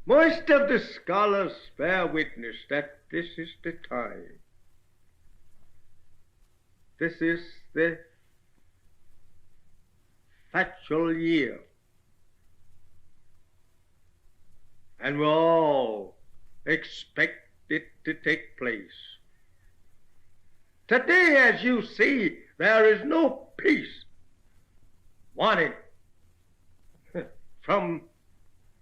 Most of the scholars bear witness that this is the time. This is the factual year. And we all expect it to take place. Today, as you see, there is no peace wanted from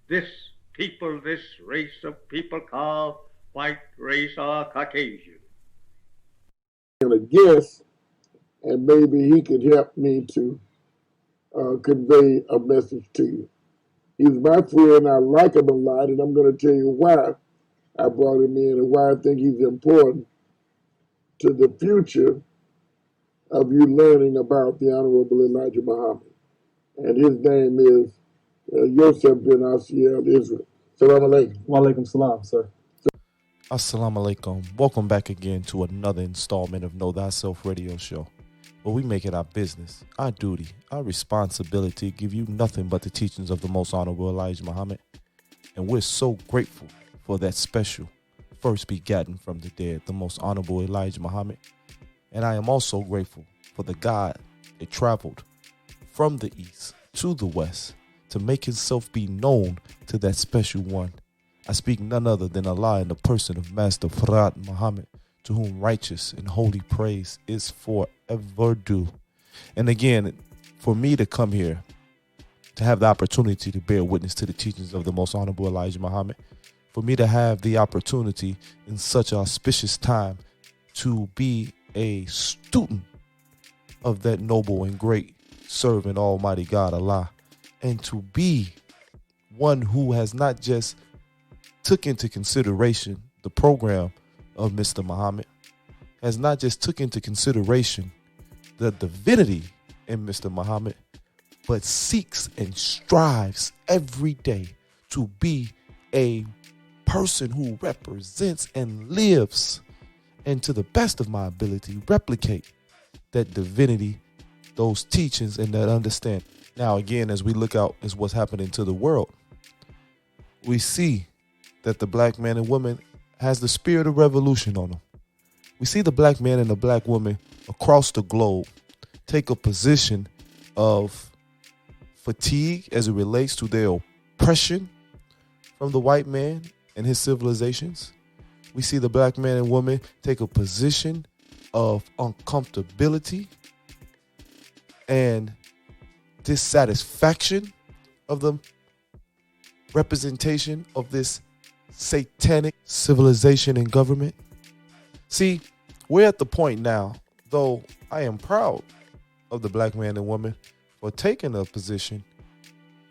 this people, this race of people called white race or Caucasian. And a guest, and maybe he could help me to convey a message to you. He's my friend. I like him a lot, and I'm going to tell you why I brought him in and why I think he's important to the future of you learning about the Honorable Elijah Muhammad. And his name is Yosef bin Asiel Israel. Salam alaikum. Wa alaikum salam, sir. Assalamu alaikum. Welcome back again to another installment of Know Thyself Radio Show, where we make it our business, our duty, our responsibility to give you nothing but the teachings of the Most Honorable Elijah Muhammad. And we're so grateful for that special first begotten from the dead, the Most Honorable Elijah Muhammad. And I am also grateful for the God that traveled from the east to the west to make himself be known to that special one. I speak none other than Allah in the person of Master Farad Muhammad, to whom righteous and holy praise is forever due. And again, for me to come here, to have the opportunity to bear witness to the teachings of the Most Honorable Elijah Muhammad, for me to have the opportunity in such an auspicious time to be a student of that noble and great servant Almighty God Allah, and to be one who has not just took into consideration the program of Mr. Muhammad, has not just took into consideration the divinity in Mr. Muhammad, but seeks and strives every day to be a person who represents and lives, and to the best of my ability, replicate that divinity, those teachings, and that understanding. Now, again, as we look out as what's happening to the world, we see that the black man and woman has the spirit of revolution on them. We see the black man and the black woman across the globe take a position of fatigue as it relates to their oppression from the white man and his civilizations. We see the black man and woman take a position of uncomfortability and dissatisfaction of the representation of this satanic civilization and government. See, we're at the point now, though I am proud of the black man and woman for taking a position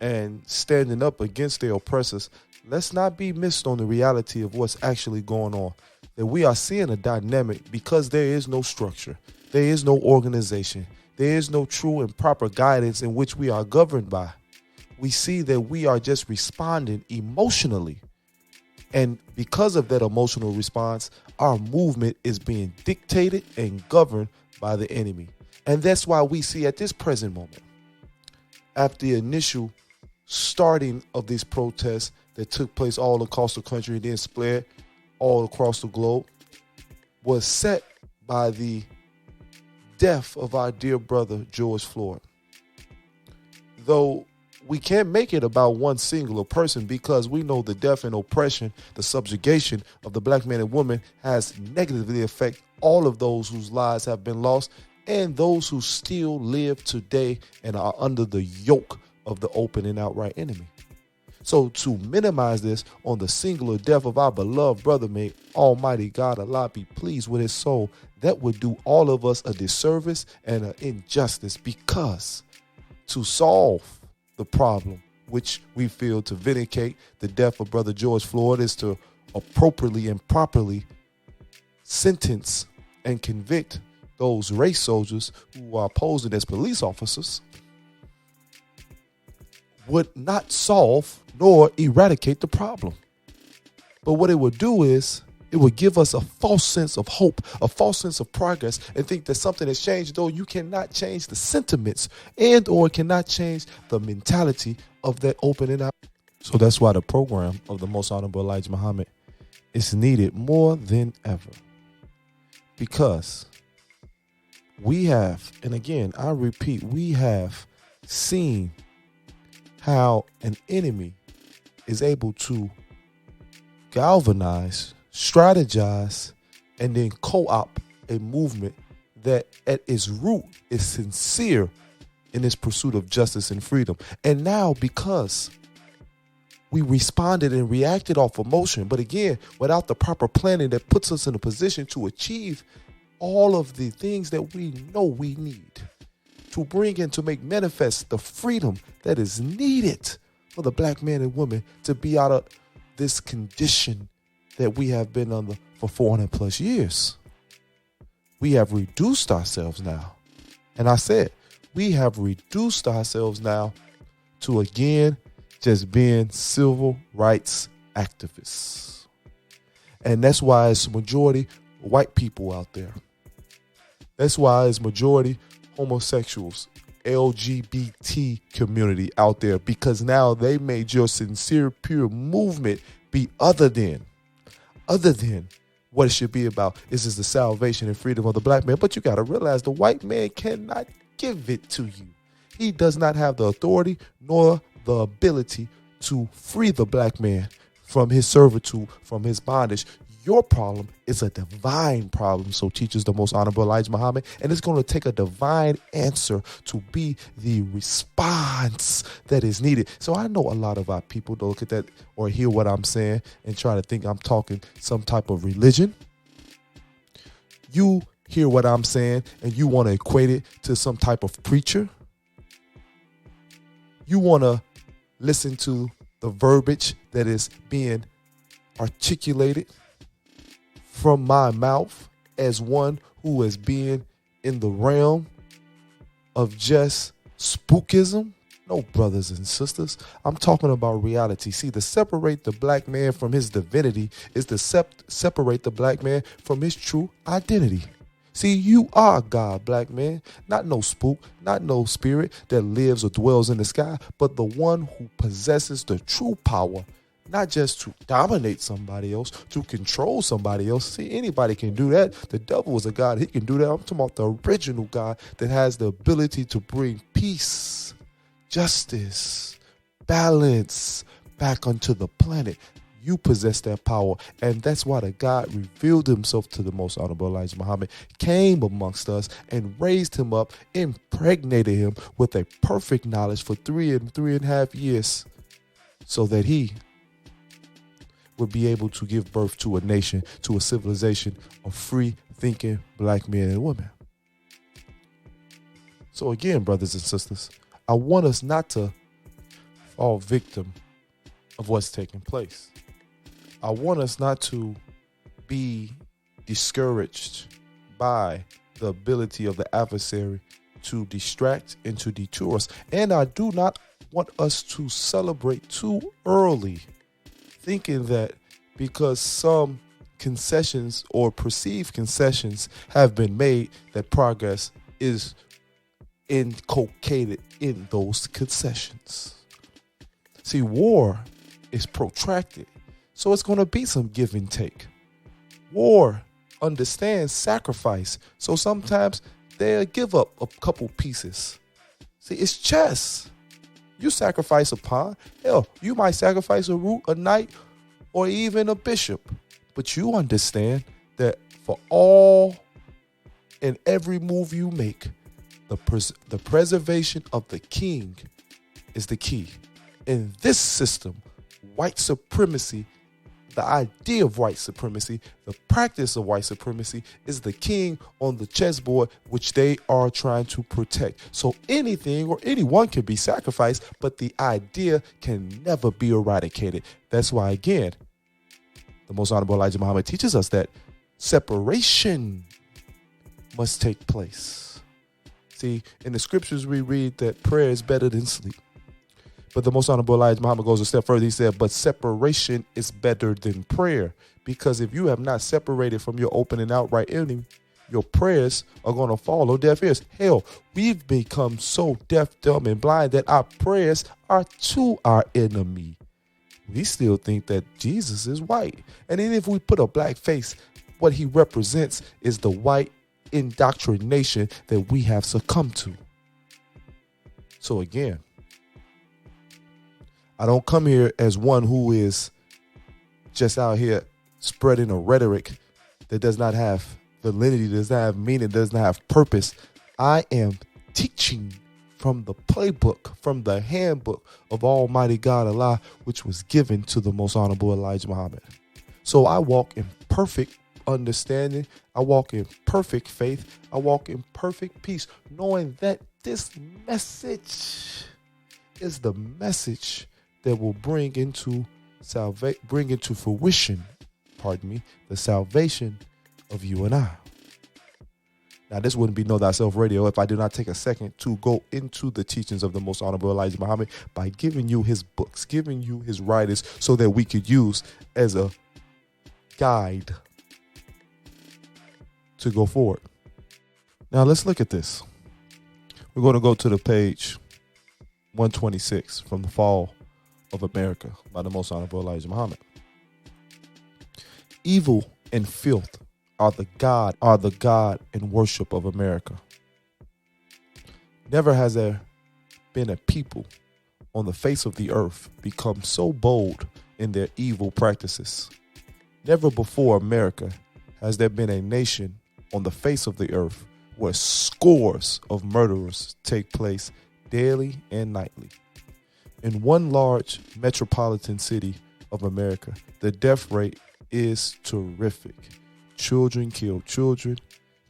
and standing up against their oppressors. Let's not be missed on the reality of what's actually going on. That we are seeing a dynamic because there is no structure, there is no organization, there is no true and proper guidance in which we are governed by. We see that we are just responding emotionally. And because of that emotional response, our movement is being dictated and governed by the enemy. And that's why we see at this present moment, after the initial starting of these protests that took place all across the country and then spread all across the globe, was set by the death of our dear brother George Floyd. Though we can't make it about one singular person, because we know the death and oppression, the subjugation of the black man and woman has negatively affected all of those whose lives have been lost and those who still live today and are under the yoke of the open and outright enemy. So to minimize this on the singular death of our beloved brother, may Almighty God Allah be pleased with his soul, that would do all of us a disservice and an injustice, because to solve the problem, which we feel to vindicate the death of brother George Floyd, is to appropriately and properly sentence and convict those race soldiers who are posing as police officers, would not solve nor eradicate the problem. But what it would do is it would give us a false sense of hope, a false sense of progress, and think that something has changed, though you cannot change the sentiments and or cannot change the mentality of that open and out. So that's why the program of the Most Honorable Elijah Muhammad is needed more than ever. Because we have, and again, I repeat, we have seen how an enemy is able to galvanize, strategize, and then co-opt a movement that at its root is sincere in its pursuit of justice and freedom. And now, because we responded and reacted off emotion, but again, without the proper planning that puts us in a position to achieve all of the things that we know we need to bring and to make manifest the freedom that is needed for the black man and woman to be out of this condition that we have been under for 400 plus years. We have reduced ourselves now. And I said, we have reduced ourselves now to, again, just being civil rights activists. And that's why it's majority white people out there. That's why it's majority homosexuals, LGBT community out there, because now they made your sincere, pure movement be other than what it should be about. This is the salvation and freedom of the black man. But you got to realize the white man cannot give it to you. He does not have the authority nor the ability to free the black man from his servitude, from his bondage. Your problem is a divine problem, so teaches the Most Honorable Elijah Muhammad, and it's going to take a divine answer to be the response that is needed. So I know a lot of our people don't look at that or hear what I'm saying and try to think I'm talking some type of religion. You hear what I'm saying and you want to equate it to some type of preacher. You want to listen to the verbiage that is being articulated from my mouth as one who is being in the realm of just spookism. No, brothers and sisters, I'm talking about reality. See, to separate the black man from his divinity is to separate the black man from his true identity. See, you are God, black man, not no spook, not no spirit that lives or dwells in the sky, but the one who possesses the true power, not just to dominate somebody else, to control somebody else. See, anybody can do that. The devil is a God. He can do that. I'm talking about the original God that has the ability to bring peace, justice, balance back onto the planet. You possess that power. And that's why the God revealed himself to the Most Honorable Elijah Muhammad, came amongst us and raised him up, impregnated him with a perfect knowledge for 3.5 years so that he would be able to give birth to a nation, to a civilization of free thinking black men and women. So again, brothers and sisters, I want us not to fall victim of what's taking place. I want us not to be discouraged by the ability of the adversary to distract and to detour us. And I do not want us to celebrate too early, thinking that because some concessions or perceived concessions have been made, that progress is inculcated in those concessions. See, war is protracted, so it's going to be some give and take. War understands sacrifice, so sometimes they'll give up a couple pieces. See, it's chess. You sacrifice a pawn. Hell, you might sacrifice a root, a knight, or even a bishop. But you understand that for all and every move you make, the preservation of the king is the key. In this system, white supremacy, the idea of white supremacy, the practice of white supremacy is the king on the chessboard, which they are trying to protect. So anything or anyone can be sacrificed, but the idea can never be eradicated. That's why, again, the Most Honorable Elijah Muhammad teaches us that separation must take place. See, in the scriptures we read that prayer is better than sleep. But the Most Honorable Elijah Muhammad goes a step further. He said, but separation is better than prayer. Because if you have not separated from your open and outright enemy, your prayers are going to fall on deaf ears. Hell, we've become so deaf, dumb, and blind that our prayers are to our enemy. we still think that Jesus is white. And then if we put a black face, what he represents is the white indoctrination that we have succumbed to. So again, I don't come here as one who is just out here spreading a rhetoric that does not have validity, does not have meaning, does not have purpose. I am teaching from the playbook, from the handbook of Almighty God Allah, which was given to the Most Honorable Elijah Muhammad. So I walk in perfect understanding. I walk in perfect faith. I walk in perfect peace, knowing that this message is the message that will bring into fruition, the salvation of you and I. Now, this wouldn't be Know Thyself Radio if I did not take a second to go into the teachings of the Most Honorable Elijah Muhammad by giving you his books, giving you his writings, so that we could use as a guide to go forward. Now, let's look at this. We're going to go to the page 126 from The Fall of America by the Most Honorable Elijah Muhammad. Evil and filth are the God and worship of America. Never has there been a people on the face of the earth become so bold in their evil practices. Never before America has there been a nation on the face of the earth where scores of murderers take place daily and nightly. In one large metropolitan city of America, the death rate is terrific. Children kill children.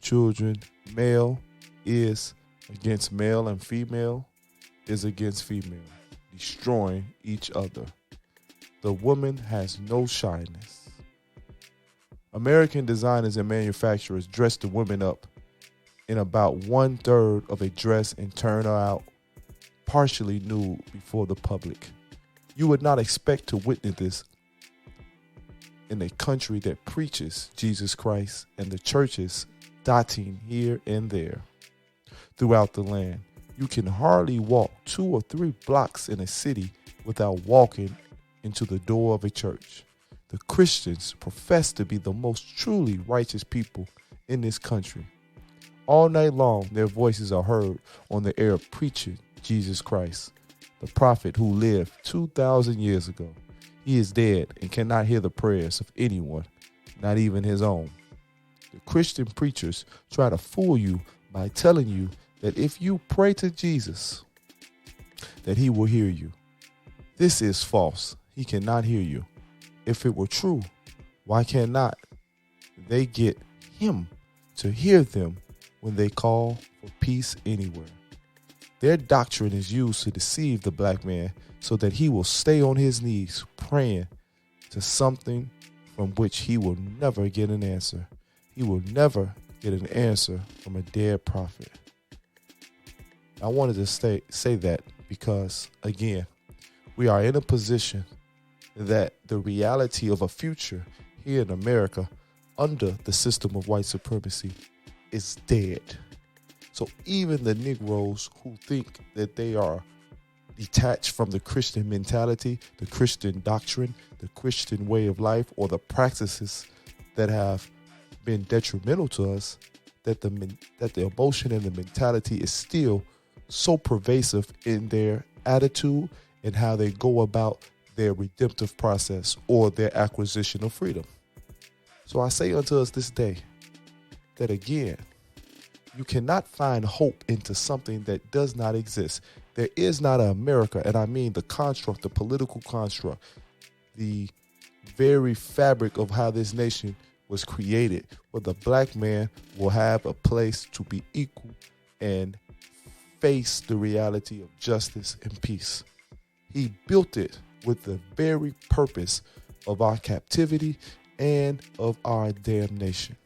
Children, male is against male, and female is against female, destroying each other. The woman has no shyness. American designers and manufacturers dress the women up in about 1/3 of a dress and turn her out partially nude before the public. You would not expect to witness this in a country that preaches Jesus Christ and the churches dotting here and there throughout the land. You can hardly walk 2 or 3 blocks in a city without walking into the door of a church. The Christians profess to be the most truly righteous people in this country. All night long, their voices are heard on the air preaching Jesus Christ, the prophet who lived 2,000 years ago. He is dead and cannot hear the prayers of anyone, not even his own. The Christian preachers try to fool you by telling you that if you pray to Jesus, that he will hear you. This is false. He cannot hear you. If it were true, why cannot they get him to hear them when they call for peace anywhere? Their doctrine is used to deceive the black man so that he will stay on his knees praying to something from which he will never get an answer. He will never get an answer from a dead prophet. I wanted to say that because, again, we are in a position that the reality of a future here in America under the system of white supremacy is dead. So even the Negroes who think that they are detached from the Christian mentality, the Christian doctrine, the Christian way of life, or the practices that have been detrimental to us, that the emotion and the mentality is still so pervasive in their attitude and how they go about their redemptive process or their acquisition of freedom. So I say unto us this day that, again, you cannot find hope into something that does not exist. There is not an America, and I mean the construct, the political construct, the very fabric of how this nation was created, where the black man will have a place to be equal and face the reality of justice and peace. He built it with the very purpose of our captivity and of our damnation.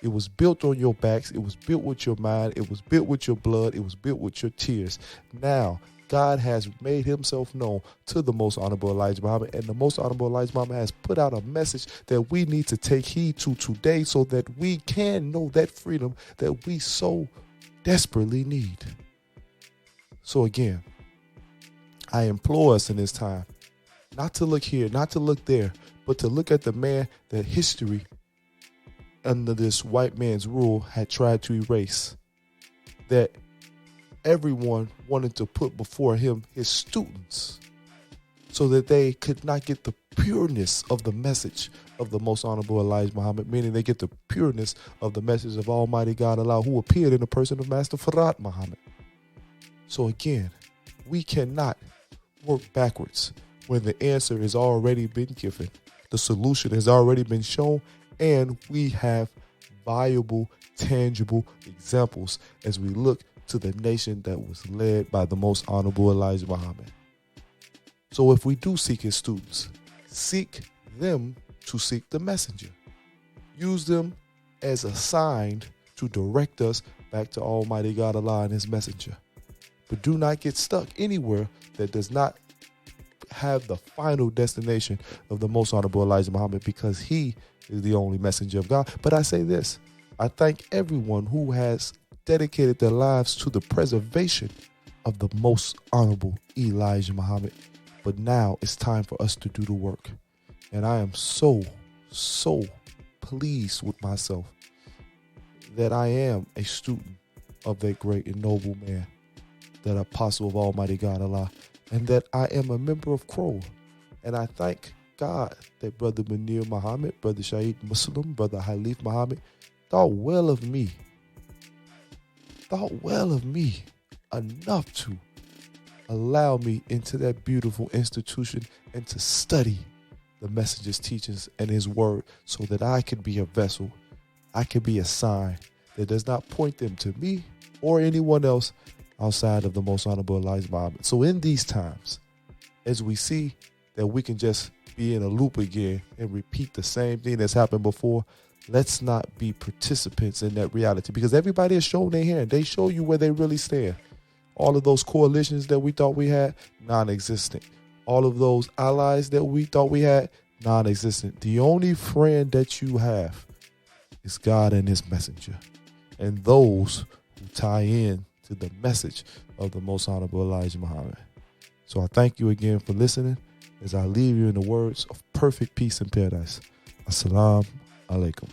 It was built on your backs. It was built with your mind. It was built with your blood. It was built with your tears. Now, God has made himself known to the Most Honorable Elijah Muhammad, and the Most Honorable Elijah Muhammad has put out a message that we need to take heed to today so that we can know that freedom that we so desperately need. So again, I implore us in this time Not to look here, not to look there, but to look at the man that history under this white man's rule had tried to erase. That everyone wanted to put before him his students so that they could not get the pureness of the message of the most honorable Elijah Muhammad, meaning they get the pureness of the message of Almighty God Allah, who appeared in the person of Master Farad Muhammad. So again, we cannot work backwards when the answer has already been given, the solution has already been shown, and we have viable, tangible examples as we look to the nation that was led by the most honorable Elijah Muhammad. So if we do seek his students, seek them to seek the messenger. Use them as a sign to direct us back to Almighty God Allah and his messenger. But do not get stuck anywhere that does not have the final destination of the most honorable Elijah Muhammad, because he is the only messenger of God. But I say this, I thank everyone who has dedicated their lives to the preservation of the most honorable Elijah Muhammad. But now it's time for us to do the work. And I am so pleased with myself that I am a student of that great and noble man, that apostle of Almighty God Allah, and that I am a member of Crow. And I thank God that Brother Munir Muhammad, Brother Shaheed Muslim, Brother Halif Muhammad thought well of me enough to allow me into that beautiful institution and to study the messenger's teachings and his word so that I could be a vessel, I could be a sign that does not point them to me or anyone else outside of the most honorable Elijah Muhammad. So in these times, as we see that we can just be in a loop again and repeat the same thing that's happened before, let's not be participants in that reality, because everybody has shown their hand. They show you where they really stand. All of those coalitions that we thought we had, non-existent. All of those allies that we thought we had, non-existent. The only friend that you have is God and his messenger, and those who tie in to the message of the most honorable Elijah Muhammad. So I thank you again for listening as I leave you in the words of perfect peace and paradise. Assalamu alaikum.